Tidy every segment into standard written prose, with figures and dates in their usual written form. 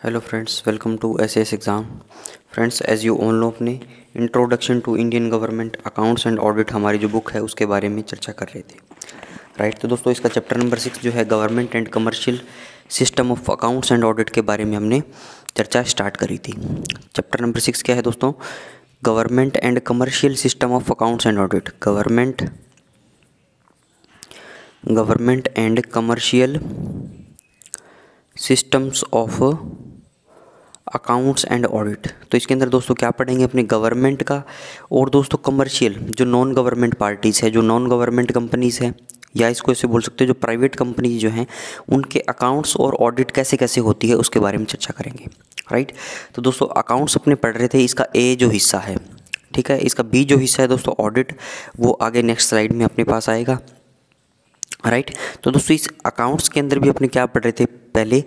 Hello friends, welcome to SS exam. Friends, as you all know, अपने introduction to Indian government accounts and audit हमारी जो book है उसके बारे में चर्चा कर रहे थे। राइट, तो दोस्तों इसका चैप्टर नंबर 6 जो है government and commercial system of accounts and audit के बारे में हमने चर्चा स्टार्ट करी थी। चैप्टर नंबर 6 क्या है दोस्तों? Government and commercial system of accounts and audit. Government and commercial systems of accounts and audit. तो इसके अंदर दोस्तों क्या पढ़ेंगे? अपने गवर्नमेंट का और दोस्तों कमर्शियल जो नॉन गवर्नमेंट पार्टीज़ है, जो नॉन गवर्नमेंट कंपनीज़ है, या इसको ऐसे बोल सकते हो जो प्राइवेट कंपनीज जो हैं, उनके अकाउंट्स और ऑडिट कैसे कैसे होती है उसके बारे में चर्चा करेंगे। राइट, तो दोस्तों अकाउंट्स अपने पढ़ रहे थे, इसका ए जो हिस्सा है, ठीक है, इसका बी जो हिस्सा है दोस्तों ऑडिट, वो आगे नेक्स्ट स्लाइड में अपने पास आएगा। राइट, तो दोस्तों इस अकाउंट्स के अंदर भी अपने क्या पढ़ रहे थे पहले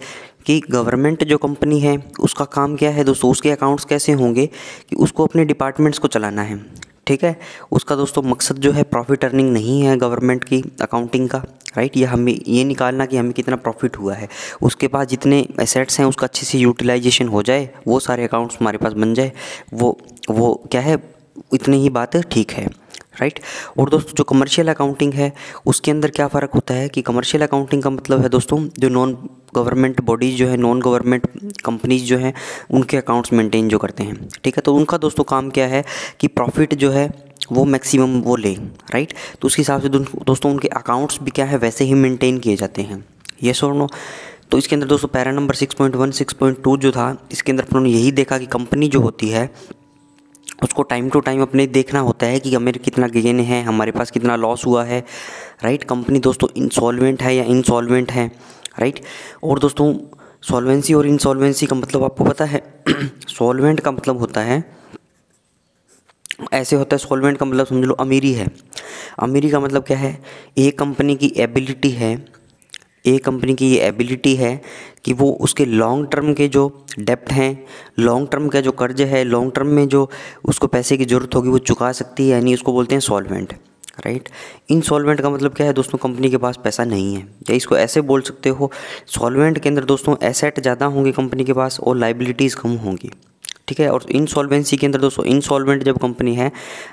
कि गवर्नमेंट जो कंपनी है उसका काम क्या है दोस्तों, उसके अकाउंट्स कैसे होंगे कि उसको अपने डिपार्टमेंट्स को चलाना है। ठीक है, उसका दोस्तों मकसद जो है प्रॉफिट अर्निंग नहीं है गवर्नमेंट की अकाउंटिंग का। राइट, ये हमें ये निकालना कि हमें कितना प्रॉफिट हुआ है, उसके पास जितने एसेट्स हैं उसका अच्छे से यूटिलाइजेशन हो जाए, वो सारे अकाउंट्स हमारे पास बन जाए, वो क्या है, इतनी ही बात ठीक है। राइट, और दोस्तों जो कमर्शियल अकाउंटिंग है उसके अंदर क्या फ़र्क होता है कि कमर्शियल अकाउंटिंग का मतलब है दोस्तों जो नॉन गवर्नमेंट बॉडीज़ जो है, नॉन गवर्नमेंट कंपनीज जो हैं, उनके अकाउंट्स मेंटेन जो करते हैं। ठीक है, तो उनका दोस्तों काम क्या है कि प्रॉफिट जो है वो मैक्सिमम वो लें। राइट, तो उस हिसाब से दोस्तों उनके अकाउंट्स भी क्या है वैसे ही मेंटेन किए जाते हैं। येस और नो? तो इसके अंदर दोस्तों पैरा नंबर 6.1 6.2 जो था, इसके अंदर उन्होंने यही देखा कि कंपनी जो होती है उसको टाइम टू टाइम अपने देखना होता है कि हमें कितना गेन है, हमारे पास कितना लॉस हुआ है। राइट, कंपनी दोस्तों इंसॉल्वेंट है या इंसॉल्वेंट है। राइट, और दोस्तों सॉल्वेंसी और इंसॉल्वेंसी का मतलब आपको पता है? सॉल्वेंट का मतलब होता है, ऐसे होता है, सॉल्वेंट का मतलब समझ लो अमीरी है। अमीरी का मतलब क्या है? एक कंपनी की एबिलिटी है, एक कंपनी की ये एबिलिटी है कि वो उसके लॉन्ग टर्म के जो डेप्ट हैं, लॉन्ग टर्म का जो कर्ज है, लॉन्ग टर्म में जो उसको पैसे की ज़रूरत होगी वो चुका सकती है, यानी उसको बोलते हैं सॉल्वेंट। राइट, इनसॉल्वेंट का मतलब क्या है दोस्तों? कंपनी के पास पैसा नहीं है, या इसको ऐसे बोल सकते हो, सॉल्वेंट के अंदर दोस्तों एसेट ज़्यादा होंगे कंपनी के पास और लाइबिलिटीज़ कम होंगी। ठीक है, और इनसॉल्वेंसी के अंदर दोस्तों इनसॉल्वेंट जब कंपनी है,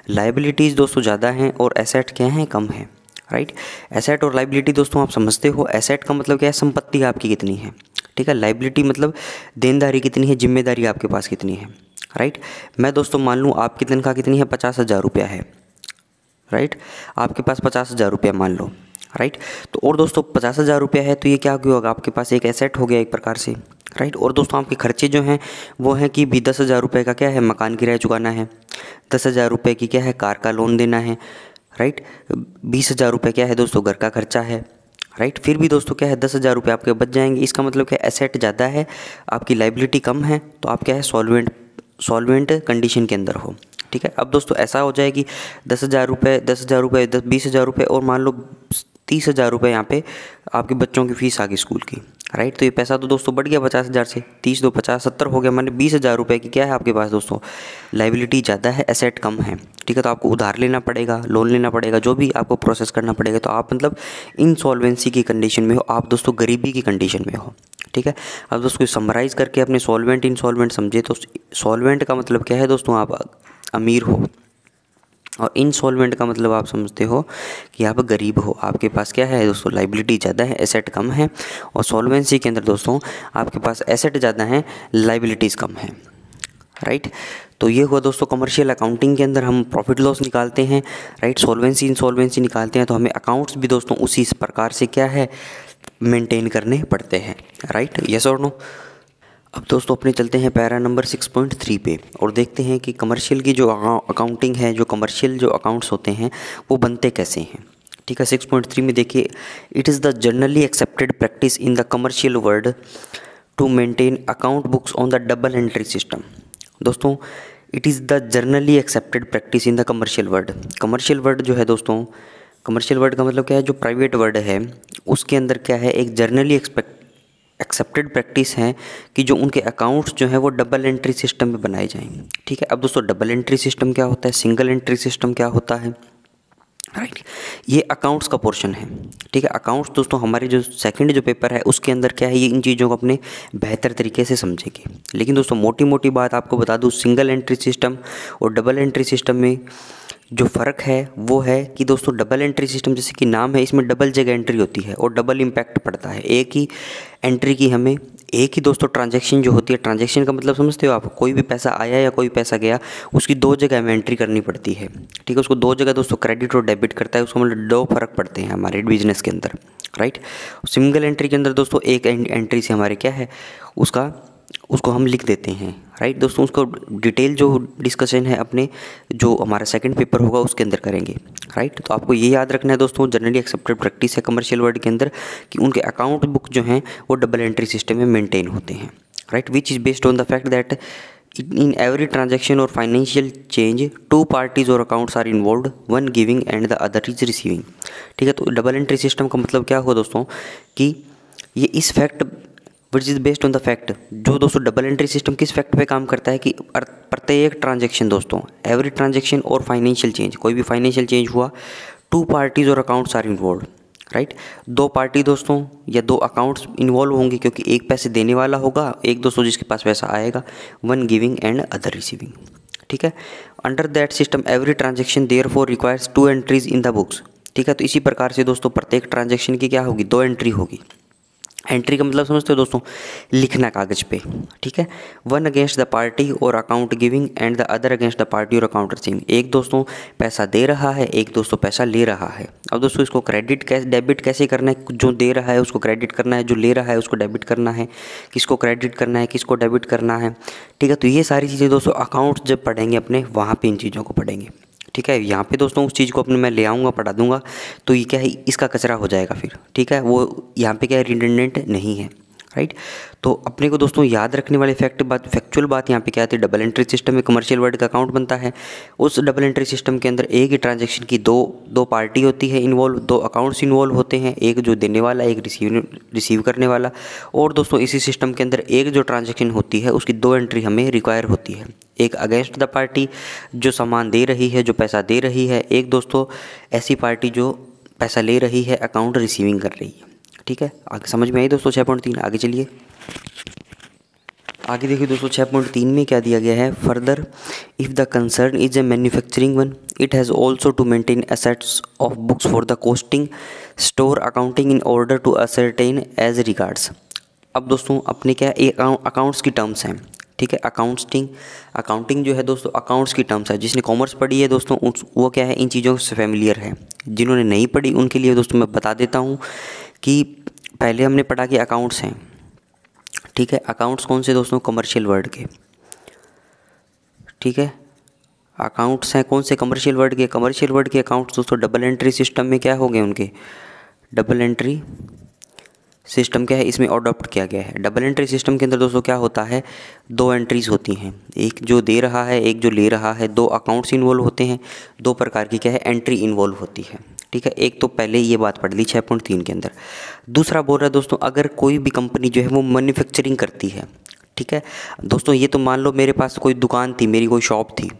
लाइबिलिटीज़ दोस्तों ज़्यादा हैं और एसेट क्या हैं, कम हैं। राइट, एसेट और लाइबिलिटी दोस्तों आप समझते हो, एसेट का मतलब क्या है? संपत्ति आपकी कितनी है। ठीक है, लाइबिलिटी मतलब देनदारी कितनी है, जिम्मेदारी आपके पास कितनी है। राइट, मैं दोस्तों मान लूँ आपकी तनख्वाह कितनी है? 50,000 रुपया है। राइट, आपके पास 50,000 रुपया मान लो। राइट, तो और दोस्तों 50,000 रुपया है तो ये क्या होगा? आपके पास एक एसेट हो गया एक प्रकार से। राइट, और दोस्तों आपके खर्चे जो हैं वो हैं कि भी 10,000 रुपये का क्या है? मकान किराया चुकाना है। 10,000 रुपये की क्या है? कार का लोन देना है। राइट, 20,000 रुपये क्या है दोस्तों? घर का खर्चा है। राइट, फिर भी दोस्तों क्या है? 10,000 रुपये आपके बच जाएंगे। इसका मतलब क्या है? एसेट ज़्यादा है, आपकी लाइबिलिटी कम है, तो आप क्या है? सॉल्वेंट कंडीशन के अंदर हो। ठीक है, अब दोस्तों ऐसा हो जाए कि 10,000 रुपये 20,000 रुपये और मान लो 30,000 रुपये यहाँ पे आपके बच्चों की फ़ीस आ गई स्कूल की। राइट, तो ये पैसा तो दोस्तों बढ़ गया 50,000 से, 30 दो 50 70 हो गया, माने 20,000 रुपये की क्या है आपके पास दोस्तों? लाइबिलिटी ज़्यादा है, एसेट कम है। ठीक है, तो आपको उधार लेना पड़ेगा, लोन लेना पड़ेगा, जो भी आपको प्रोसेस करना पड़ेगा। तो आप मतलब इनसॉल्वेंसी की कंडीशन में हो, आप दोस्तों गरीबी की कंडीशन में हो। ठीक है, अब दोस्तों समराइज़ करके अपने सॉल्वेंट इनसॉल्वेंट समझे तो सॉल्वेंट का मतलब क्या है दोस्तों? आप अमीर हो, और इनसॉल्वेंट का मतलब आप समझते हो कि आप गरीब हो, आपके पास क्या है दोस्तों? लाइबिलिटी ज़्यादा है, एसेट कम है। और सॉल्वेंसी के अंदर दोस्तों आपके पास एसेट ज़्यादा है, लाइबिलिटीज़ कम है। राइट, तो ये हुआ दोस्तों कमर्शियल अकाउंटिंग के अंदर हम प्रॉफिट लॉस निकालते हैं। राइट, सॉल्वेंसी इंसॉल्वेंसी निकालते हैं, तो हमें अकाउंट्स भी दोस्तों उसी प्रकार से क्या है? मेंटेन करने पड़ते हैं। राइट, यस और नो? अब दोस्तों अपने चलते हैं पैरा नंबर 6.3 पे और देखते हैं कि कमर्शियल की जो अकाउंटिंग है, जो कमर्शियल जो अकाउंट्स होते हैं वो बनते कैसे हैं। ठीक है, 6.3 में देखिए, it is the generally accepted practice in the commercial world to maintain account books on the double entry system. दोस्तों it is the generally accepted practice in the commercial world. Commercial world जो है दोस्तों, commercial world का मतलब क्या है? जो private world है उसके अंदर क्या है? एक जनरली एक्सेप्टेड प्रैक्टिस है कि जो उनके अकाउंट्स जो है वो डबल एंट्री सिस्टम में बनाए जाएं। ठीक है, अब दोस्तों डबल एंट्री सिस्टम क्या होता है? सिंगल एंट्री सिस्टम क्या होता है? राइट। ये अकाउंट्स का पोर्शन है, ठीक है। अकाउंट्स दोस्तों हमारे जो सेकंड जो पेपर है उसके अंदर क्या है, ये इन चीज़ों को अपने बेहतर तरीके से समझेंगे। लेकिन दोस्तों मोटी मोटी बात आपको बता दूँ, सिंगल एंट्री सिस्टम और डबल एंट्री सिस्टम में जो फ़र्क है वो है कि दोस्तों डबल एंट्री सिस्टम जैसे कि नाम है, इसमें डबल जगह एंट्री होती है और डबल इम्पैक्ट पड़ता है। एक ही एंट्री की हमें एक ही दोस्तों ट्रांजैक्शन जो होती है, ट्रांजैक्शन का मतलब समझते हो आप, कोई भी पैसा आया या कोई पैसा गया उसकी दो जगह हमें एंट्री करनी पड़ती है, ठीक है। उसको दो जगह दोस्तों क्रेडिट और डेबिट करता है, उसको मतलब दो फ़र्क पड़ते हैं हमारे बिजनेस के अंदर, राइट। सिंगल एंट्री के अंदर दोस्तों एक एंट्री से हमारे क्या है उसको हम लिख देते हैं, राइट दोस्तों। उसको डिटेल जो डिस्कशन है अपने जो हमारा सेकंड पेपर होगा उसके अंदर करेंगे, राइट। तो आपको ये याद रखना है दोस्तों, जनरली एक्सेप्टेड प्रैक्टिस है कमर्शियल वर्ल्ड के अंदर कि उनके अकाउंट बुक जो हैं वो डबल एंट्री सिस्टम में मेंटेन होते हैं, right. Which is based on the fact that in every transaction और फाइनेंशियल चेंज टू पार्टीज और accounts are involve, one giving and the other is receiving, ठीक है। तो डबल एंट्री सिस्टम का मतलब क्या हुआ दोस्तों कि ये इस fact which is based on the fact, जो दोस्तों डबल एंट्री सिस्टम किस फैक्ट पे काम करता है कि प्रत्येक ट्रांजैक्शन दोस्तों, एवरी ट्रांजैक्शन और फाइनेंशियल चेंज, कोई भी फाइनेंशियल चेंज हुआ, टू पार्टीज और अकाउंट्स आर इन्वॉल्व, राइट। दो पार्टी दोस्तों या दो अकाउंट्स इन्वॉल्व होंगे क्योंकि एक पैसे देने वाला होगा, एक दोस्तों जिसके पास पैसा आएगा, one giving and other receiving, ठीक है। Under that system every transaction therefore requires to entries in the books, ठीक है। तो इसी प्रकार से दोस्तों प्रत्येक ट्रांजैक्शन की क्या होगी, दो एंट्री होगी। एंट्री का मतलब समझते हो दोस्तों, लिखना कागज़ पे, ठीक है। वन अगेंस्ट द पार्टी और account giving and the other against the party और अकाउंट रिसीविंग। एक दोस्तों पैसा दे रहा है, एक दोस्तों पैसा ले रहा है। अब दोस्तों इसको क्रेडिट कैसे डेबिट कैसे करना है, जो दे रहा है उसको क्रेडिट करना है, जो ले रहा है उसको डेबिट करना है, किसको क्रेडिट करना है किसको डेबिट करना है, ठीक है। तो ये सारी चीज़ें दोस्तों अकाउंट्स जब पढ़ेंगे अपने वहाँ पर इन चीज़ों को पढ़ेंगे, ठीक है। यहाँ पे दोस्तों उस चीज़ को अपने मैं ले आऊँगा पढ़ा दूँगा, तो ये क्या है इसका कचरा हो जाएगा फिर, ठीक है। वो यहाँ पे क्या है रिडंडेंट नहीं है, राइट। तो अपने को दोस्तों याद रखने वाले फैक्चुअल बात यहाँ पे क्या आती है, डबल एंट्री सिस्टम में कमर्शियल वर्ल्ड का अकाउंट बनता है। उस डबल एंट्री सिस्टम के अंदर एक ही ट्रांजैक्शन की दो पार्टी होती है इन्वॉल्व, दो अकाउंट्स इन्वॉल्व होते हैं, एक जो देने वाला एक रिसीव करने वाला। और दोस्तों इसी सिस्टम के अंदर एक जो ट्रांजैक्शन होती है उसकी दो एंट्री हमें रिक्वायर होती है, एक अगेंस्ट द पार्टी जो सामान दे रही है, जो पैसा दे रही है, एक दोस्तों ऐसी पार्टी जो पैसा ले रही है, अकाउंट रिसीविंग कर रही है, ठीक है। आगे समझ में आई दोस्तों 6.3। आगे चलिए, आगे देखिए दोस्तों 6.3 में क्या दिया गया है, further if the concern is a manufacturing one it has also to maintain assets of books for the costing store accounting in order to ascertain as regards. अब दोस्तों अपने क्या अकाउंट्स की टर्म्स हैं, ठीक है। अकाउंटिंग जो है दोस्तों अकाउंट्स की टर्म्स है। जिसने कॉमर्स पढ़ी है दोस्तों वो क्या है इन चीज़ों से फेमिलियर है। जिन्होंने नहीं पढ़ी उनके लिए दोस्तों मैं बता देता हूँ कि पहले हमने पढ़ा कि अकाउंट्स हैं, ठीक है। अकाउंट्स कौन से दोस्तों, कमर्शियल वर्ल्ड के, ठीक है। अकाउंट्स हैं कौन से, कमर्शियल वर्ल्ड के। कमर्शियल वर्ल्ड के अकाउंट्स दोस्तों डबल एंट्री सिस्टम में क्या हो गए उनके, डबल एंट्री सिस्टम क्या है इसमें अडॉप्ट किया गया है। डबल एंट्री सिस्टम के अंदर दोस्तों क्या होता है, दो एंट्रीज होती हैं, एक जो दे रहा है एक जो ले रहा है, दो अकाउंट्स इन्वॉल्व होते हैं, दो प्रकार की क्या है एंट्री इन्वॉल्व होती है, ठीक है। एक तो पहले ये बात पढ़ ली 6.3 के अंदर। दूसरा बोल रहा है दोस्तों अगर कोई भी कंपनी जो है वो मैन्युफैक्चरिंग करती है, ठीक है दोस्तों। ये तो मान लो मेरे पास कोई दुकान थी, मेरी कोई शॉप थी,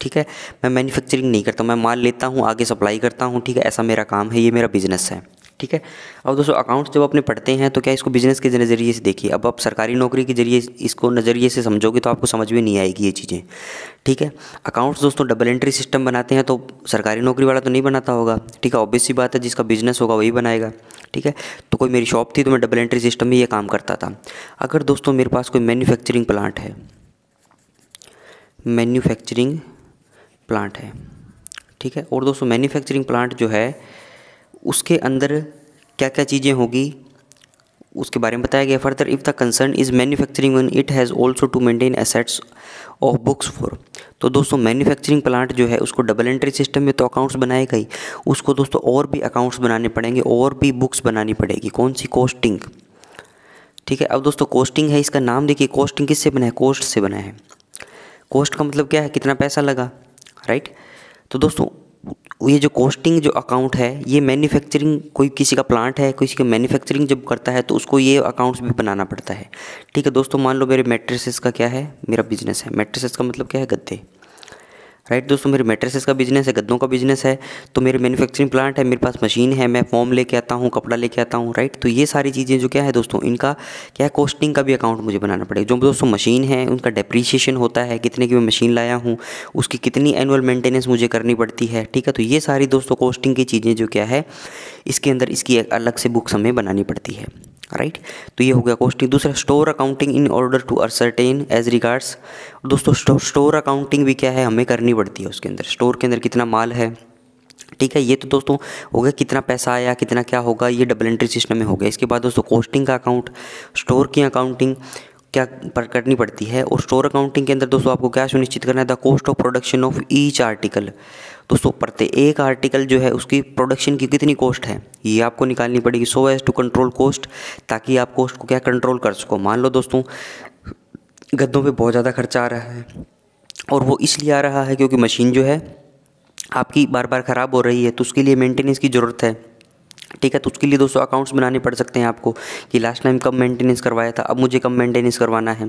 ठीक है। मैं मैन्युफैक्चरिंग नहीं करता, मैं माल लेता हूँ आगे सप्लाई करता हूँ, ठीक है। ऐसा मेरा काम है, ये मेरा बिजनेस है, ठीक है। अब दोस्तों अकाउंट्स जब अपने पढ़ते हैं तो क्या इसको बिजनेस के नज़रिए से देखिए। अब आप सरकारी नौकरी के जरिए इसको नज़रिए से समझोगे तो आपको समझ में नहीं आएगी ये चीज़ें, ठीक है। अकाउंट्स दोस्तों डबल एंट्री सिस्टम बनाते हैं तो सरकारी नौकरी वाला तो नहीं बनाता होगा, ठीक है। ऑब्वियस सी बात है, जिसका बिजनेस होगा वही बनाएगा, ठीक है। तो कोई मेरी शॉप थी तो मैं डबल एंट्री सिस्टम में ये काम करता था। अगर दोस्तों मेरे पास कोई मैन्युफैक्चरिंग प्लांट है, मैन्युफैक्चरिंग प्लांट है, ठीक है। और दोस्तों मैन्युफैक्चरिंग प्लांट जो है उसके अंदर क्या क्या चीज़ें होगी उसके बारे में बताया गया। Further if the concern is manufacturing one it has also to maintain assets of books for. तो दोस्तों मैन्युफैक्चरिंग प्लांट जो है उसको डबल एंट्री सिस्टम में तो अकाउंट्स बनाएगा ही, उसको दोस्तों और भी अकाउंट्स बनाने पड़ेंगे और भी बुक्स बनानी पड़ेगी। कौन सी, कॉस्टिंग, ठीक है। अब दोस्तों कॉस्टिंग है, इसका नाम देखिए, कॉस्टिंग किससे बना है, कोस्ट से बना है। कॉस्ट का मतलब क्या है, कितना पैसा लगा, राइट। तो दोस्तों ये जो कॉस्टिंग जो अकाउंट है ये मैन्युफैक्चरिंग, कोई किसी का प्लांट है किसी का मैन्युफैक्चरिंग जब करता है तो उसको ये अकाउंट्स भी बनाना पड़ता है, ठीक है। दोस्तों मान लो मेरे मैट्रिसेस का क्या है, मेरा बिजनेस है। मैट्रिसेस का मतलब क्या है, गद्दे, राइट दोस्तों, मेरे मैट्रेसेस का बिजनेस है, गद्दों का बिजनेस है, तो मेरे मैन्युफैक्चरिंग प्लांट है, मेरे पास मशीन है, मैं फॉर्म लेके आता हूँ, कपड़ा लेके आता हूँ, राइट। तो ये सारी चीज़ें जो क्या है दोस्तों, इनका क्या है, कॉस्टिंग का भी अकाउंट मुझे बनाना पड़ेगा। जो दोस्तों मशीन है उनका डेप्रीशिएशन होता है, कितने की मैं मशीन लाया हूँ, उसकी कितनी एनुअल मेंटेनेंस मुझे करनी पड़ती है, ठीक है। तो ये सारी दोस्तों कॉस्टिंग की चीज़ें जो क्या है, इसके अंदर इसकी एक अलग से बुक्स हमें बनानी पड़ती है, राइट। तो ये हो गया कॉस्टिंग। दूसरा store accounting in order to ascertain as regards. दोस्तों स्टोर अकाउंटिंग भी क्या है, हमें करनी पड़ती है। उसके अंदर स्टोर के अंदर कितना माल है, ठीक है। ये तो दोस्तों हो गया कितना पैसा आया, कितना क्या होगा, ये डबल एंट्री सिस्टम में हो गया। इसके बाद दोस्तों कॉस्टिंग का अकाउंट, स्टोर की अकाउंटिंग क्या पर करनी पड़ती है। और स्टोर अकाउंटिंग के अंदर दोस्तों आपको क्या सुनिश्चित करना है, the cost of production of each article. दोस्तों प्रत्येक आर्टिकल जो है उसकी प्रोडक्शन की कितनी कॉस्ट है, ये आपको निकालनी पड़ेगी, so as to control cost, ताकि आप कॉस्ट को क्या कंट्रोल कर सको। मान लो दोस्तों गद्दों पे बहुत ज़्यादा खर्चा आ रहा है, और वो इसलिए आ रहा है क्योंकि मशीन जो है आपकी बार बार ख़राब हो रही है, तो उसके लिए मेंटेनेंस की ज़रूरत है, ठीक है। तो उसके लिए दोस्तों अकाउंट्स बनाने पड़ सकते हैं आपको, कि लास्ट टाइम कब मेंटेनेंस करवाया था, अब मुझे कब मेंटेनेंस करवाना है,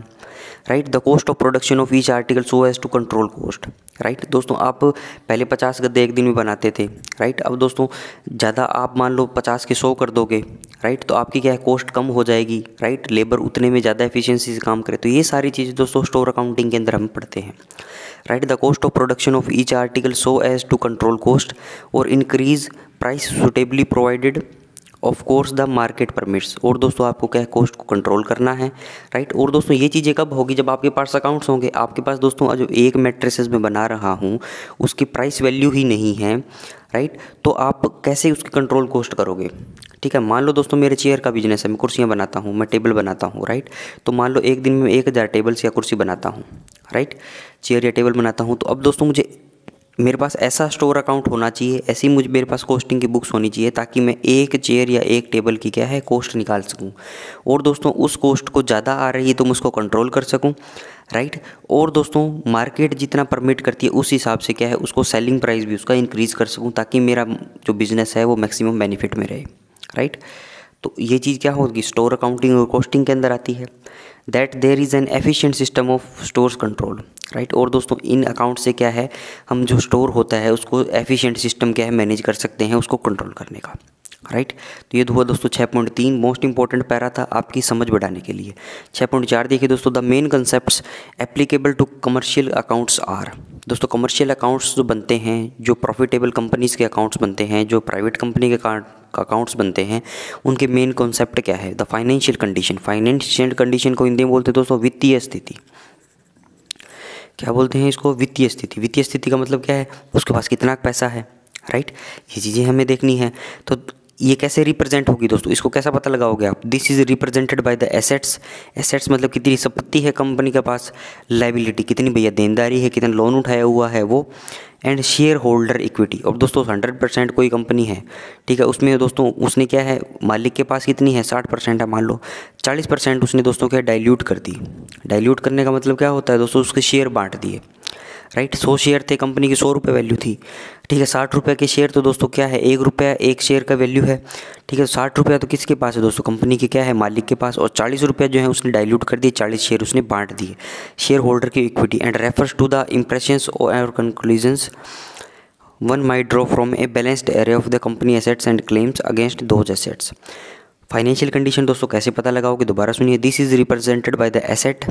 right. The cost of production of each article so as to control cost, right. दोस्तों आप पहले 50 गद्दे एक दिन में बनाते थे, राइट। अब दोस्तों ज़्यादा आप मान लो 50 के 100 कर दोगे, राइट, तो आपकी क्या है, कॉस्ट कम हो जाएगी, राइट। लेबर उतने में ज़्यादा एफिशिएंसी से काम करे। तो ये सारी चीज़ें दोस्तों स्टोर अकाउंटिंग के अंदर हम पढ़ते हैं, right. The cost of production of each article so as to control cost और increase price suitably provided of course the market permits. और दोस्तों आपको क्या है, कॉस्ट को कंट्रोल करना है, राइट। और दोस्तों ये चीज़ें कब होगी, जब आपके पास अकाउंट्स होंगे। आपके पास दोस्तों जो एक मैट्रेसेस में बना रहा हूँ उसकी प्राइस वैल्यू ही नहीं है, राइट, तो आप कैसे उसकी कंट्रोल कॉस्ट करोगे, ठीक है। मान लो दोस्तों मेरे चेयर का बिजनेस है, मैं कुर्सियाँ बनाता हूँ, मैं टेबल बनाता हूँ, राइट। तो मान लो एक दिन में 1000 टेबल्स या कुर्सी बनाता हूँ, राइट, चेयर या टेबल बनाता हूँ। तो अब दोस्तों मुझे मेरे पास ऐसा स्टोर अकाउंट होना चाहिए, ऐसी मुझे मेरे पास कॉस्टिंग की बुक्स होनी चाहिए, ताकि मैं एक चेयर या एक टेबल की क्या है कॉस्ट निकाल सकूं। और दोस्तों उस कॉस्ट को ज़्यादा आ रही है तो मैं उसको कंट्रोल कर सकूं, राइट। और दोस्तों मार्केट जितना परमिट करती है उस हिसाब से क्या है, उसको सेलिंग प्राइस भी उसका इंक्रीज़ कर सकूँ, ताकि मेरा जो बिज़नेस है वो मैक्सिमम बेनिफिट में रहे, राइट। तो ये चीज़ क्या होगी, स्टोर अकाउंटिंग और कॉस्टिंग के अंदर आती है। That there is an efficient system of stores control, right. और दोस्तों इन अकाउंट से क्या है, हम जो स्टोर होता है उसको एफिशिएंट सिस्टम क्या है मैनेज कर सकते हैं, उसको कंट्रोल करने का, राइट। तो ये हुआ दोस्तों 6.3 मोस्ट इंपॉर्टेंट पैरा था आपकी समझ बढ़ाने के लिए। 6.4 देखिए दोस्तों, the main concepts applicable to commercial accounts are. दोस्तों कमर्शियल अकाउंट्स जो बनते हैं, जो प्रॉफिटेबल कंपनीज़ के अकाउंट्स बनते हैं, जो प्राइवेट कंपनी के अकाउंट्स बनते हैं, उनके मेन कॉन्सेप्ट क्या है, the financial condition. Financial condition को हिंदी में बोलते हैं दोस्तों वित्तीय स्थिति। क्या बोलते हैं इसको, वित्तीय स्थिति। वित्तीय स्थिति का मतलब क्या है, उसके पास कितना पैसा है, राइट। ये चीज़ें हमें देखनी है। तो ये कैसे रिप्रेजेंट होगी दोस्तों, इसको कैसा पता लगाओगे आप, this is represented by the assets. Assets मतलब कितनी संपत्ति है कंपनी के पास, लाइबिलिटी कितनी भैया देनदारी है, कितना लोन उठाया हुआ है वो, एंड शेयर होल्डर इक्विटी। और दोस्तों 100% कोई कंपनी है, ठीक है, उसमें दोस्तों उसने क्या है, मालिक के पास कितनी है, 60% है, मान लो 40% उसने दोस्तों क्या डाइल्यूट कर दी। डाइल्यूट करने का मतलब क्या होता है दोस्तों, उसके शेयर बांट दिए, राइट। 100 शेयर थे, कंपनी की 100 रुपये वैल्यू थी, ठीक है। 60 रुपये के शेयर तो दोस्तों क्या है, 1 रुपया एक शेयर का वैल्यू है, ठीक है। 60 रुपया तो किसके पास है दोस्तों, कंपनी के क्या है, मालिक के पास। और 40 रुपये जो है उसने डाइल्यूट कर दिए, 40 शेयर उसने बांट दिए, शेयर होल्डर की equity. And refers to the impressions और conclusions one might draw from a balanced area of the company assets and claims against those assets. Financial condition दोस्तों कैसे पता लगाओगे, दोबारा सुनिए। This is represented by the asset,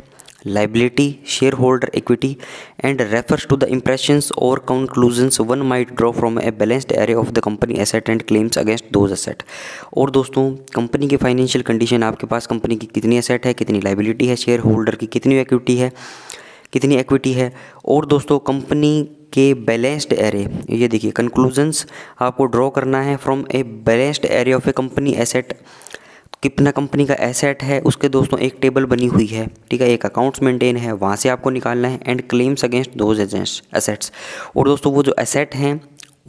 liability, shareholder equity and refers to the impressions or conclusions one might draw from a balanced array of the company asset and claims against those asset। और दोस्तों company की financial condition, आपके पास company की कितनी asset है, कितनी liability है, share holder की कितनी इक्विटी है, कितनी इक्विटी है। और दोस्तों कंपनी के बैलेंस्ड एरे, ये देखिए कंक्लूजन्स आपको ड्रॉ करना है from a balanced array of A company asset. कितना कंपनी का एसेट है उसके दोस्तों एक टेबल बनी हुई है, ठीक है, एक अकाउंट्स मेंटेन है, वहाँ से आपको निकालना है। And claims against those assets. और दोस्तों वो जो एसेट हैं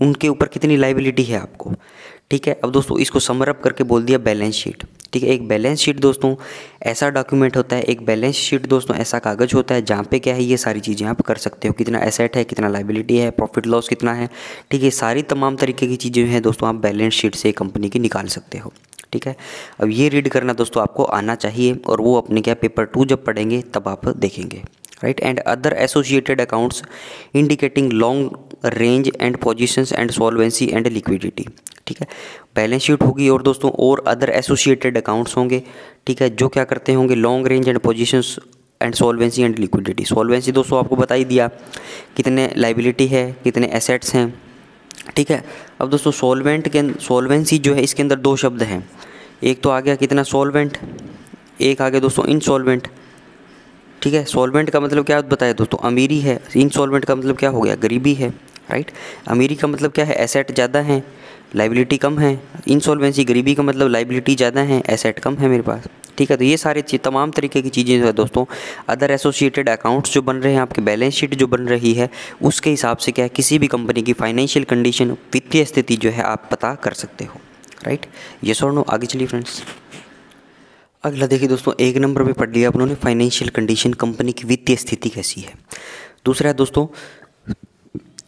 उनके ऊपर कितनी लाइबिलिटी है आपको, ठीक है। अब दोस्तों इसको समरअप करके बोल दिया बैलेंस शीट, ठीक है। एक बैलेंस शीट दोस्तों ऐसा डॉक्यूमेंट होता है, एक बैलेंस शीट दोस्तों ऐसा कागज़ होता है जहाँ पे क्या है, ये सारी चीज़ें आप कर सकते हो, कितना एसेट है, कितना लाइबिलिटी है, प्रॉफिट लॉस कितना है, ठीक है। सारी तमाम तरीके की चीज़ें हैं दोस्तों आप बैलेंस शीट से कंपनी की निकाल सकते हो, ठीक है। अब ये रीड करना दोस्तों आपको आना चाहिए, और वो अपने क्या पेपर 2 जब पढ़ेंगे तब आप देखेंगे, right, and other associated accounts indicating long range and positions and solvency and liquidity. ठीक है, बैलेंस शीट होगी और दोस्तों और अदर एसोसिएटेड अकाउंट्स होंगे। ठीक है, जो क्या करते होंगे, long range and positions and solvency and liquidity. Solvency दोस्तों आपको बता ही दिया, कितने लाइबिलिटी है, कितने एसेट्स हैं। ठीक है, अब दोस्तों सॉल्वेंसी जो है इसके अंदर दो शब्द हैं, एक तो आ गया कितना सॉल्वेंट, एक आ गया दोस्तों इनसॉल्वेंट। ठीक है, सॉल्वेंट का मतलब क्या बताया दोस्तों, अमीरी है। इनसॉल्वेंट का मतलब क्या हो गया, गरीबी है। राइट, अमीरी का मतलब क्या है, एसेट ज़्यादा है, लाइबिलिटी कम है। इनसॉल्वेंसी गरीबी का मतलब लाइबिलिटी ज़्यादा है, एसेट कम है मेरे पास। ठीक है, तो ये सारी तमाम तरीके की चीज़ें जो है दोस्तों, अदर एसोसिएटेड अकाउंट्स जो बन रहे हैं, आपके बैलेंस शीट जो बन रही है, उसके हिसाब से क्या है, किसी भी कंपनी की फाइनेंशियल कंडीशन, वित्तीय स्थिति जो है आप पता कर सकते हो। राइट, यस और नो। आगे चलिए फ्रेंड्स, अगला देखिए दोस्तों, एक नंबर पे पढ़ लिया अपनों ने फाइनेंशियल कंडीशन, कंपनी की वित्तीय स्थिति कैसी है। दूसरा है दोस्तों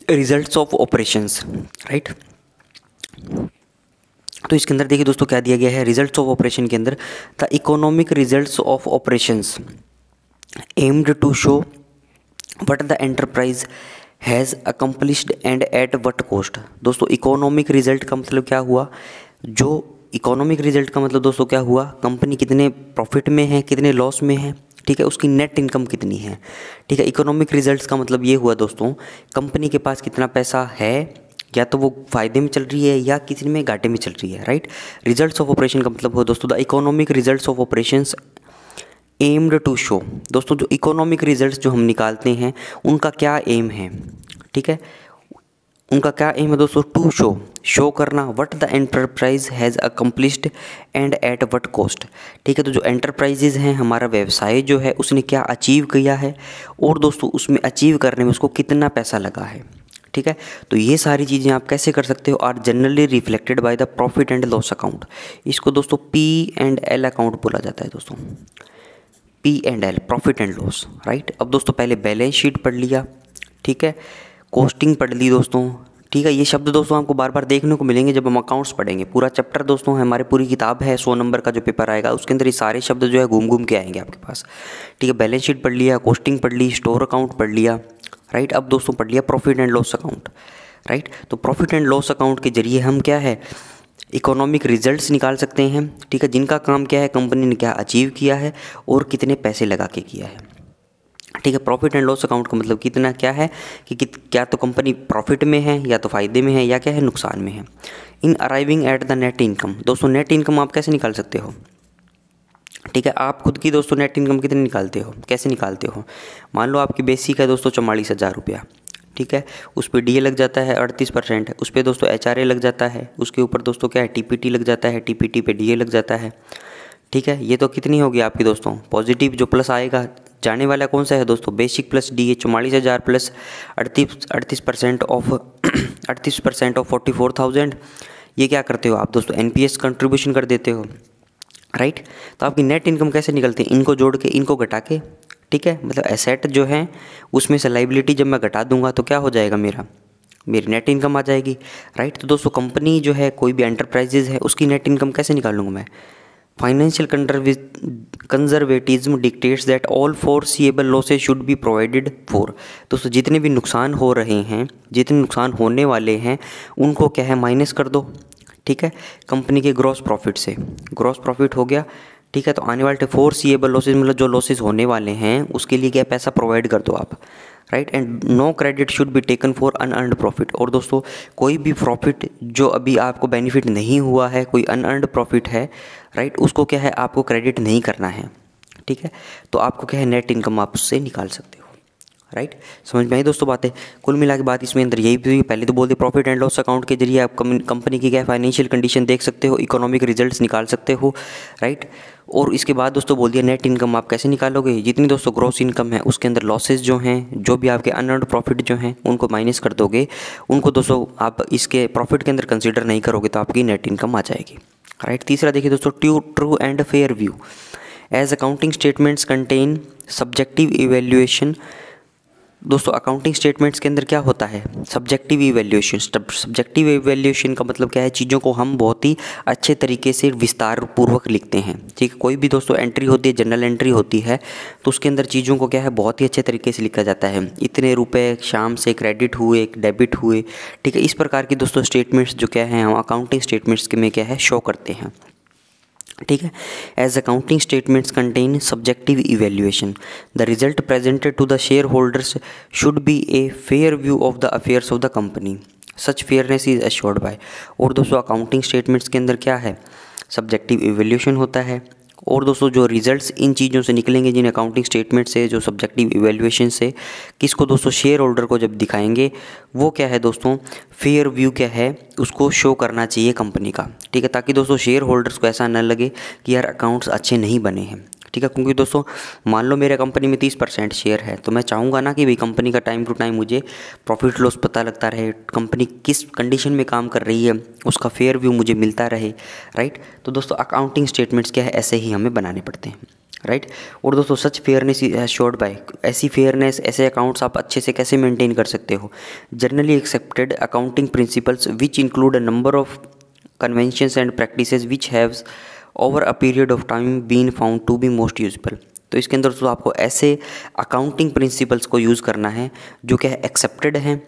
रिजल्ट्स ऑफ ऑपरेशंस। राइट, तो इसके अंदर देखिए दोस्तों क्या दिया गया है, रिजल्ट्स ऑफ ऑपरेशन के अंदर the economic results of operations aimed to show what the enterprise has accomplished and at what cost. दोस्तों इकोनॉमिक रिजल्ट का मतलब क्या हुआ, जो इकोनॉमिक रिजल्ट का मतलब दोस्तों क्या हुआ, कंपनी कितने प्रॉफिट में है, कितने लॉस में है। ठीक है, उसकी नेट इनकम कितनी है। ठीक है, इकोनॉमिक रिजल्ट्स का मतलब ये हुआ दोस्तों, कंपनी के पास कितना पैसा है, या तो वो फायदे में चल रही है या किसी में घाटे में चल रही है। राइट, रिजल्ट्स ऑफ ऑपरेशन का मतलब हो दोस्तों the economic results of operations aimed to show. दोस्तों जो इकोनॉमिक रिजल्ट्स जो हम निकालते हैं उनका क्या एम है। ठीक है, उनका क्या एम है दोस्तों, टू शो करना what the enterprise has accomplished and at what cost. ठीक है, तो जो एंटरप्राइजेज हैं, हमारा व्यवसाय जो है उसने क्या अचीव किया है, और दोस्तों उसमें अचीव करने में उसको कितना पैसा लगा है। ठीक है, तो ये सारी चीज़ें आप कैसे कर सकते हो, are generally reflected by the profit and loss account. इसको दोस्तों P&L अकाउंट बोला जाता है दोस्तों, P&L, profit and loss. Right, अब दोस्तों पहले बैलेंस शीट पढ़ लिया। ठीक है, कॉस्टिंग पढ़ ली दोस्तों। ठीक है, ये शब्द दोस्तों आपको बार बार देखने को मिलेंगे जब हम अकाउंट्स पढ़ेंगे। पूरा चैप्टर दोस्तों हमारी पूरी किताब है, 100 नंबर का जो पेपर आएगा उसके अंदर ये सारे शब्द जो है घूम घूम के आएंगे आपके पास। ठीक है, बैलेंस शीट पढ़ लिया, कॉस्टिंग पढ़ ली, स्टोर अकाउंट पढ़ लिया। राइट, अब दोस्तों पढ़ लिया profit and loss account. Right, तो प्रॉफिट एंड लॉस अकाउंट के जरिए हम क्या है, इकोनॉमिक रिजल्ट्स निकाल सकते हैं। ठीक है, जिनका काम क्या है, कंपनी ने क्या अचीव किया है और कितने पैसे लगा के किया है। ठीक है, प्रॉफिट एंड लॉस अकाउंट का मतलब कितना क्या है कि क्या तो कंपनी प्रॉफिट में है, या तो फ़ायदे में है, या क्या है नुकसान में है। In arriving at the net income. दोस्तों नेट इनकम आप कैसे निकाल सकते हो। ठीक है, आप खुद की दोस्तों नेट इनकम कितनी निकालते हो, कैसे निकालते हो। मान लो आपकी बेसिक है दोस्तों 44,000 रुपया। ठीक है, उस पर DA लग जाता है 38%, उस पर दोस्तों HRA लग जाता है, उसके ऊपर दोस्तों क्या है TPT लग जाता है, TPT पे DA लग जाता है। ठीक है, ये तो कितनी होगी आपकी दोस्तों, पॉजिटिव जो प्लस आएगा, जाने वाला कौन सा है दोस्तों, basic plus DA 44,000 plus 38% of 44,000। ये क्या करते हो आप दोस्तों, NPS कंट्रीब्यूशन कर देते हो। राइट, तो आपकी नेट इनकम कैसे निकलती है, इनको जोड़ के, इनको घटा के। ठीक है, मतलब एसेट जो है उसमें से लाइबिलिटी जब मैं घटा दूंगा तो क्या हो जाएगा, मेरी नेट इनकम आ जाएगी। राइट, तो दोस्तों कंपनी जो है, कोई भी एंटरप्राइजेज है, उसकी नेट इनकम कैसे निकालूंगा मैं। Financial conservatism dictates that all foreseeable losses should be provided for. दोस्तों जितने भी नुकसान हो रहे हैं, जितने नुकसान होने वाले हैं, उनको क्या है माइनस कर दो। ठीक है, कंपनी के ग्रॉस प्रॉफिट से, ग्रॉस प्रॉफिट हो गया। ठीक है, तो आने वाले फोरसीएबल लॉसेज मतलब जो लॉसेज होने वाले हैं उसके लिए क्या पैसा प्रोवाइड कर दो आप। Right, and no credit should be taken for unearned profit. और दोस्तों कोई भी प्रॉफिट जो अभी आपको बेनिफिट नहीं हुआ है, कोई अनअर्नड प्रॉफिट है, राइट, उसको क्या है आपको क्रेडिट नहीं करना है। ठीक है, तो आपको क्या है नेट इनकम आप उससे निकाल सकते हो। राइट, समझ में आई दोस्तों बातें। कुल मिला के बात इसमें अंदर यही भी, पहले तो बोल दे प्रॉफिट एंड लॉस अकाउंट के जरिए आप कंपनी की क्या फाइनेंशियल कंडीशन देख सकते हो, इकोनॉमिक रिजल्ट्स निकाल सकते हो। राइट, और इसके बाद दोस्तों बोल दिया नेट इनकम आप कैसे निकालोगे, जितनी दोस्तों ग्रॉस इनकम है उसके अंदर लॉसेज जो हैं, जो भी आपके अनअर्न्ड प्रॉफिट जो हैं उनको माइनस कर दोगे, उनको दोस्तों आप इसके प्रॉफिट के अंदर कंसीडर नहीं करोगे तो आपकी नेट इनकम आ जाएगी। राइट, तीसरा देखिए दोस्तों true and fair view. As accounting statements contain subjective evaluation दोस्तों अकाउंटिंग स्टेटमेंट्स के अंदर क्या होता है, सब्जेक्टिव इवैल्यूएशन। सब्जेक्टिव इवैल्यूएशन का मतलब क्या है, चीज़ों को हम बहुत ही अच्छे तरीके से विस्तार पूर्वक लिखते हैं। ठीक है, कोई भी दोस्तों एंट्री होती है, जनरल एंट्री होती है, तो उसके अंदर चीज़ों को क्या है बहुत ही अच्छे तरीके से लिखा जाता है। इतने रुपए शाम से क्रेडिट हुए, डेबिट हुए। ठीक है, इस प्रकार की दोस्तों स्टेटमेंट्स जो क्या है हम अकाउंटिंग स्टेटमेंट्स के में क्या है शो करते हैं। ठीक है, as accounting statements contain subjective evaluation, the result presented to the shareholders should be a fair view of the affairs of the company, such fairness is assured by. और दोस्तों अकाउंटिंग स्टेटमेंट्स के अंदर क्या है, subjective evaluation होता है। और दोस्तों जो रिजल्ट्स इन चीज़ों से निकलेंगे, जिन अकाउंटिंग स्टेटमेंट से, जो सब्जेक्टिव इवैल्यूएशन से, किसको दोस्तों शेयर होल्डर को जब दिखाएंगे, वो क्या है दोस्तों फेयर व्यू क्या है उसको शो करना चाहिए कंपनी का। ठीक है, ताकि दोस्तों शेयर होल्डर्स को ऐसा न लगे कि यार अकाउंट्स अच्छे नहीं बने हैं। ठीक है, क्योंकि दोस्तों मान लो मेरे कंपनी में 30% शेयर है, तो मैं चाहूँगा ना कि भाई कंपनी का टाइम टू टाइम मुझे प्रॉफिट लॉस पता लगता रहे, कंपनी किस कंडीशन में काम कर रही है उसका फेयर व्यू मुझे मिलता रहे। राइट, तो दोस्तों अकाउंटिंग स्टेटमेंट्स क्या है ऐसे ही हमें बनाने पड़ते हैं। राइट, और दोस्तों such fairness is assured by, ऐसी फेयरनेस, ऐसे अकाउंट्स आप अच्छे से कैसे मेंटेन कर सकते हो, generally accepted accounting principles which include a number of conventions and practices which haves over a period of time been found to be most useful. तो इसके अंदर तो आपको ऐसे अकाउंटिंग प्रिंसिपल्स को यूज़ करना है जो क्या है एक्सेप्टेड हैं,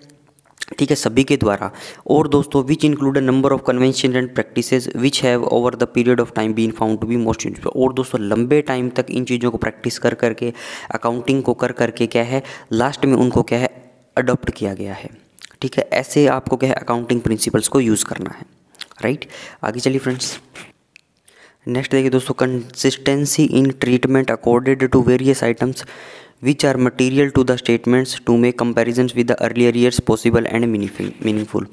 ठीक है, सभी के द्वारा। और दोस्तों which include a number of convention and practices which have over the period of time been found to be most useful. और दोस्तों लंबे टाइम तक इन चीज़ों को प्रैक्टिस कर करके, अकाउंटिंग को कर करके क्या है लास्ट में उनको क्या है अडॉप्ट किया गया है। ठीक है, ऐसे आपको क्या है अकाउंटिंग प्रिंसिपल्स को यूज़ करना है। राइट, आगे चलिए फ्रेंड्स। नेक्स्ट देखिए दोस्तों, consistency in treatment accorded to various items which are material to the statements to make comparisons with the earlier years possible and meaningful.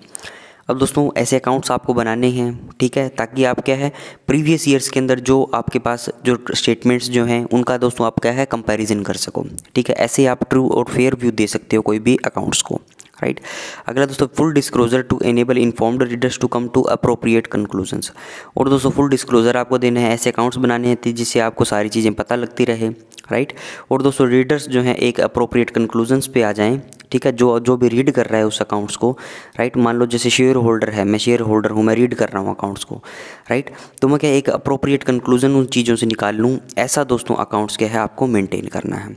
अब दोस्तों ऐसे अकाउंट्स आपको बनाने हैं, ठीक है, ताकि आप क्या है प्रीवियस ईयर्स के अंदर जो आपके पास जो स्टेटमेंट्स जो हैं उनका दोस्तों आप क्या है कंपैरिजन कर सको। ठीक है, ऐसे आप ट्रू और फेयर व्यू दे सकते हो कोई भी अकाउंट्स को। राइट, अगला दोस्तों full disclosure to enable informed readers to come to appropriate conclusions. और दोस्तों फुल डिस्क्लोजर आपको देना है, ऐसे अकाउंट्स बनाने हैं जिससे आपको सारी चीज़ें पता लगती रहे। राइट, और दोस्तों रीडर्स जो हैं एक अप्रोप्रिएट कंक्लूजन्स पे आ जाएं। ठीक है, जो भी रीड कर रहा है उस अकाउंट्स को, राइट, मान लो जैसे शेयर होल्डर है, मैं शेयर होल्डर हूँ, मैं रीड कर रहा हूँ अकाउंट्स को। राइट, तो मैं क्या एक अप्रोप्रिएट कंक्लूजन उन चीज़ों से निकाल लूँ, ऐसा दोस्तों अकाउंट्स क्या है आपको मेंटेन करना है।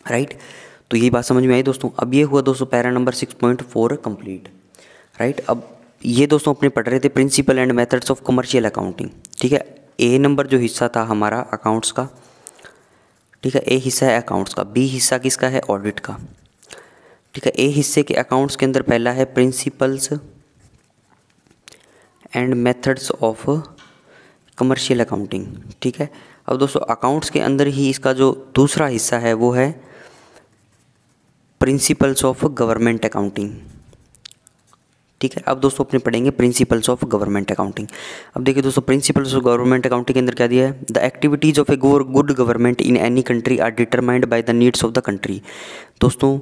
राइट, तो यही बात समझ में आई दोस्तों। अब ये हुआ दोस्तों पैरा नंबर 6.4 कंप्लीट। राइट, अब ये दोस्तों अपने पढ़ रहे थे principle and methods of commercial accounting. ठीक है, ए नंबर जो हिस्सा था हमारा अकाउंट्स का, ठीक है, ए हिस्सा है अकाउंट्स का, बी हिस्सा किसका है ऑडिट का। ठीक है, ए हिस्से के अकाउंट्स के अंदर पहला है principles and methods of commercial accounting. ठीक है, अब दोस्तों अकाउंट्स के अंदर ही इसका जो दूसरा हिस्सा है वो है प्रिंसिपल्स ऑफ गवर्नमेंट अकाउंटिंग। ठीक है, अब दोस्तों अपने पढ़ेंगे प्रिंसिपल्स ऑफ गवर्नमेंट अकाउंटिंग। अब देखिए दोस्तों प्रिंसिपल्स ऑफ गवर्नमेंट अकाउंटिंग के अंदर क्या दिया है, the activities of a good government in any country are determined by the needs of the country. दोस्तों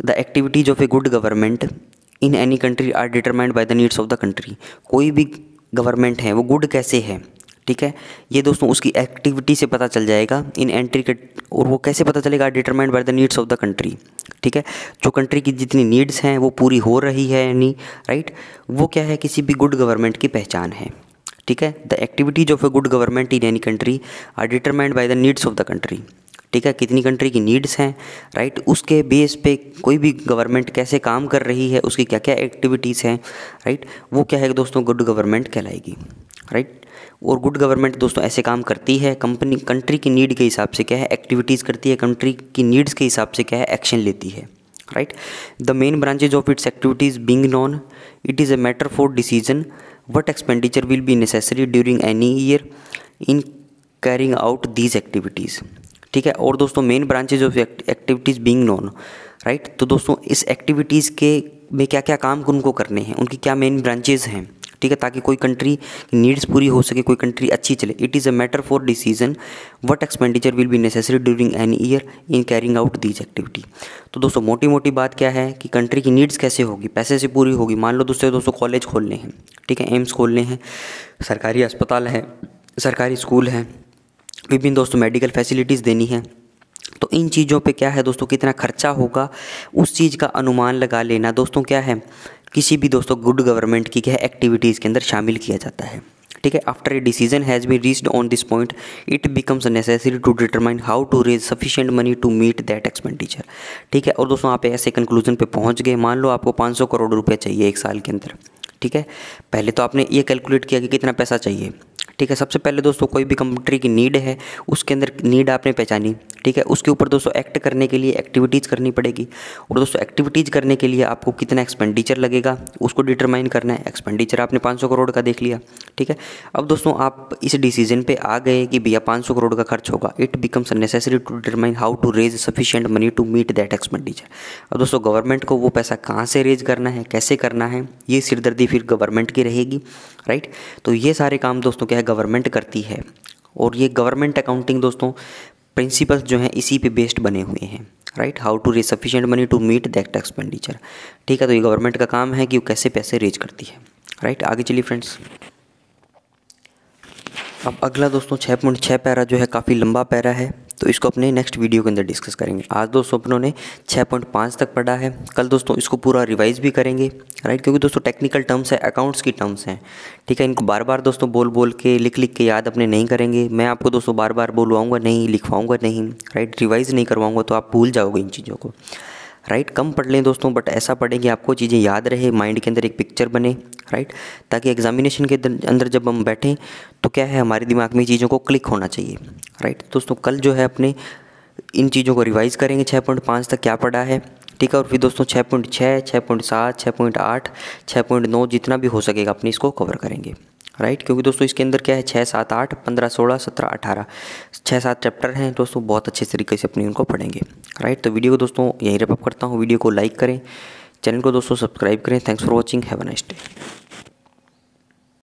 the activities of a good government in any country are determined by the needs of the country. कोई भी government है वो good कैसे है, ठीक है, ये दोस्तों उसकी एक्टिविटी से पता चल जाएगा इन एंट्री के। और वो कैसे पता चलेगा, determined by the needs of the country. ठीक है, जो कंट्री की जितनी नीड्स हैं वो पूरी हो रही है या नहीं। राइट, वो क्या है किसी भी गुड गवर्नमेंट की पहचान है। ठीक है, the activities of a good government in any country are determined by the needs of the country. ठीक है, कितनी कंट्री की नीड्स हैं, राइट, उसके बेस पे कोई भी गवर्नमेंट कैसे काम कर रही है, उसकी क्या क्या एक्टिविटीज़ हैं, राइट, वो क्या है दोस्तों गुड गवर्नमेंट कहलाएगी। राइट, और गुड गवर्नमेंट दोस्तों ऐसे काम करती है, कंट्री की नीड के हिसाब से क्या है एक्टिविटीज़ करती है, कंट्री की नीड्स के हिसाब से क्या है एक्शन लेती है। Right, the main branches of its activities being non, it is a matter for decision what expenditure will be necessary during any year in carrying out these activities. ठीक है, और दोस्तों main branches of activities being non, right, तो दोस्तों इस activities के में क्या क्या काम उनको करने हैं, उनकी क्या मेन ब्रांचेज हैं। ठीक है, ताकि कोई कंट्री की नीड्स पूरी हो सके, कोई कंट्री अच्छी चले। It is a matter for decision what expenditure will be necessary during any year in carrying out these activity. तो दोस्तों मोटी मोटी बात क्या है कि कंट्री की नीड्स कैसे होगी, पैसे से पूरी होगी। मान लो दोस्तों कॉलेज खोलने हैं, ठीक है, एम्स खोलने हैं, सरकारी अस्पताल हैं, सरकारी स्कूल हैं, विभिन्न दोस्तों मेडिकल फैसिलिटीज़ देनी है, तो इन चीज़ों पे क्या है दोस्तों, कितना खर्चा होगा उस चीज़ का अनुमान लगा लेना दोस्तों क्या है, किसी भी दोस्तों गुड गवर्नमेंट की क्या है एक्टिविटीज़ के अंदर शामिल किया जाता है। ठीक है, after a decision has been reached on this point it becomes necessary to determine how to raise sufficient money to meet that expenditure. ठीक है, और दोस्तों आप ऐसे कंक्लूजन पे पहुंच गए, मान लो आपको 500 करोड़ रुपए चाहिए एक साल के अंदर। ठीक है, पहले तो आपने ये कैलकुलेट किया कि कितना पैसा चाहिए। ठीक है, सबसे पहले दोस्तों कोई भी कंट्री की नीड है, उसके अंदर नीड आपने पहचानी। ठीक है, उसके ऊपर दोस्तों एक्ट करने के लिए एक्टिविटीज़ करनी पड़ेगी, और दोस्तों एक्टिविटीज़ करने के लिए आपको कितना एक्सपेंडिचर लगेगा उसको डिटरमाइन करना है। एक्सपेंडिचर आपने 500 करोड़ का देख लिया। ठीक है, अब दोस्तों आप इस डिसीजन पे आ गए कि भैया 500 करोड़ का खर्च होगा। It becomes necessary to determine how to raise sufficient money to meet that expenditure. अब दोस्तों गवर्नमेंट को वो पैसा कहाँ से रेज करना है, कैसे करना है, ये सिरदर्दी फिर गवर्नमेंट की रहेगी। राइट, तो ये सारे काम दोस्तों क्या है गवर्नमेंट करती है, और ये गवर्नमेंट अकाउंटिंग दोस्तों प्रिंसिपल्स जो हैं इसी पे बेस्ड बने हुए हैं। Right, how to raise sufficient money to meet that expenditure. ठीक है, तो ये गवर्नमेंट का काम है कि वो कैसे पैसे रेज करती है। राइट, आगे चलिए फ्रेंड्स। अब अगला दोस्तों 6.6 पैरा जो है काफ़ी लंबा पैरा है, तो इसको अपने नेक्स्ट वीडियो के अंदर डिस्कस करेंगे। आज दोस्तों अपनों ने 6.5 तक पढ़ा है, कल दोस्तों इसको पूरा रिवाइज भी करेंगे। राइट, क्योंकि दोस्तों टेक्निकल टर्म्स है, अकाउंट्स की टर्म्स हैं। ठीक है, इनको बार बार दोस्तों बोल बोल के लिख लिख के याद अपने नहीं करेंगे। मैं आपको दोस्तों बार बार बोलवाऊँगा नहीं, लिखवाऊँगा नहीं। राइट, रिवाइज़ नहीं करवाऊँगा तो आप भूल जाओगे इन चीज़ों को। राइट, कम पढ़ लें दोस्तों, बट ऐसा पढ़ें कि आपको चीज़ें याद रहे, माइंड के अंदर एक पिक्चर बने। राइट, ताकि एग्जामिनेशन के अंदर जब हम बैठें तो क्या है हमारे दिमाग में चीज़ों को क्लिक होना चाहिए। राइट, दोस्तों कल जो है अपने इन चीज़ों को रिवाइज़ करेंगे, 6.5 तक क्या पढ़ा है। ठीक है, और फिर दोस्तों 6.6, 6.7, 6.8, 6.9 जितना भी हो सकेगा अपने इसको कवर करेंगे। राइट, क्योंकि दोस्तों इसके अंदर क्या है 6, 7, 8, 15, 16, 17, 18 6-7 चैप्टर हैं दोस्तों, बहुत अच्छे तरीके से अपने उनको पढ़ेंगे। राइट, तो वीडियो को दोस्तों यहीं रैप अप करता हूँ। वीडियो को लाइक करें, चैनल को दोस्तों सब्सक्राइब करें। Thanks for watching, have a nice day.